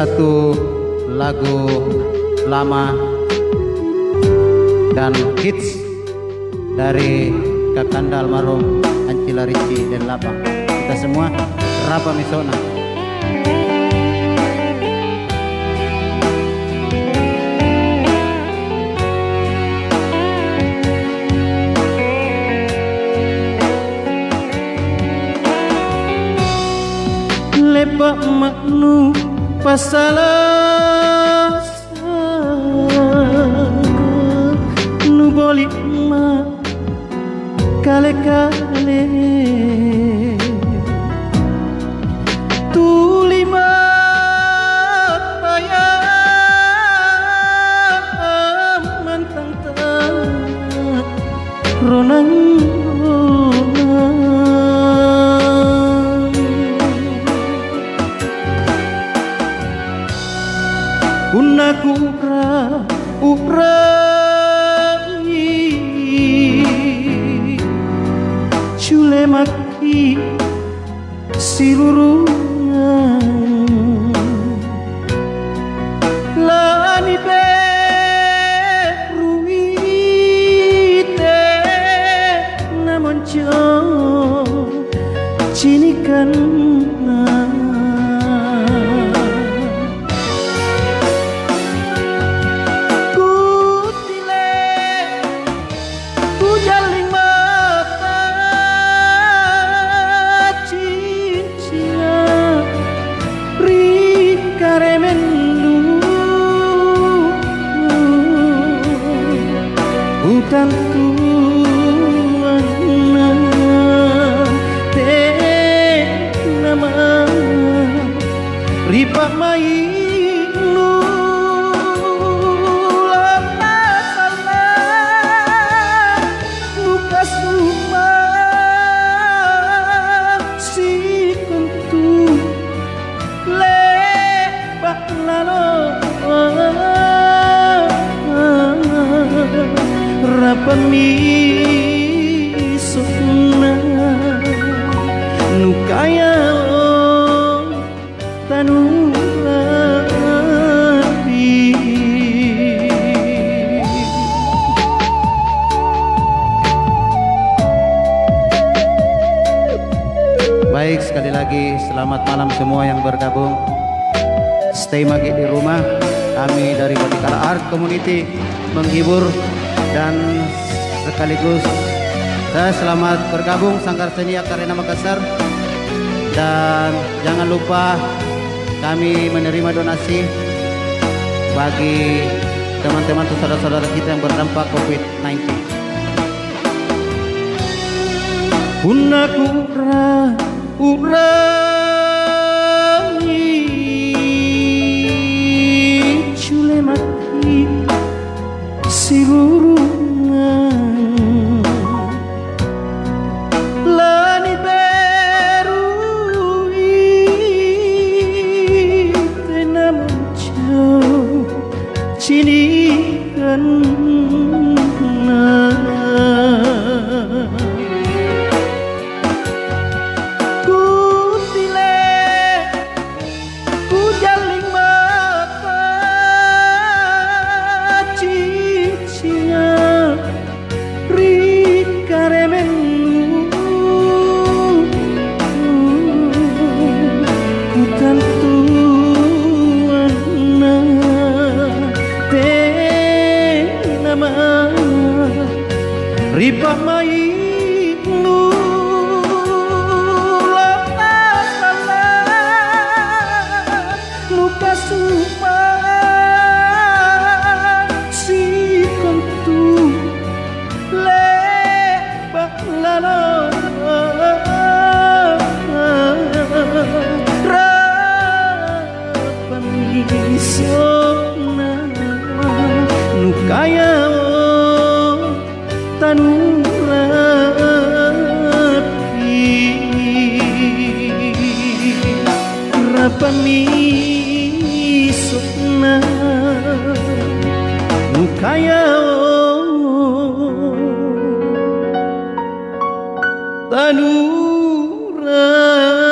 satu lagu lama dan hits dari Kakanda almarhum Ancila Rizky dan Lapang. Kita semua Rapa Misona. Lepak maknu pasalah nu boli ma kale-kale tulima payah mantang tak ronang Unaku urai Cule maki silurungan Lani beruite Namun jauh cinikan hutan tuan te nama ripa mai lu lama salah luka suma si kuntu lepak lalo Rapa misona nukaya tanu rapi Baik, sekali lagi selamat malam semua yang bergabung. Stay magi di rumah. Kami dari Batikala Art Community menghibur dan sekaligus saya selamat bergabung Sanggar Seni Akarena Makassar. Dan jangan lupa kami menerima donasi bagi teman-teman atau saudara-saudara kita yang berdampak COVID-19. Unaku urai cule mati silurungan lani beruite namun jauh cinikan Ripa mai nu lepas salah luka supa si kuntu lebak lalo rapan isona nukaya tanu rapi rapa misona nukaya tanu rapi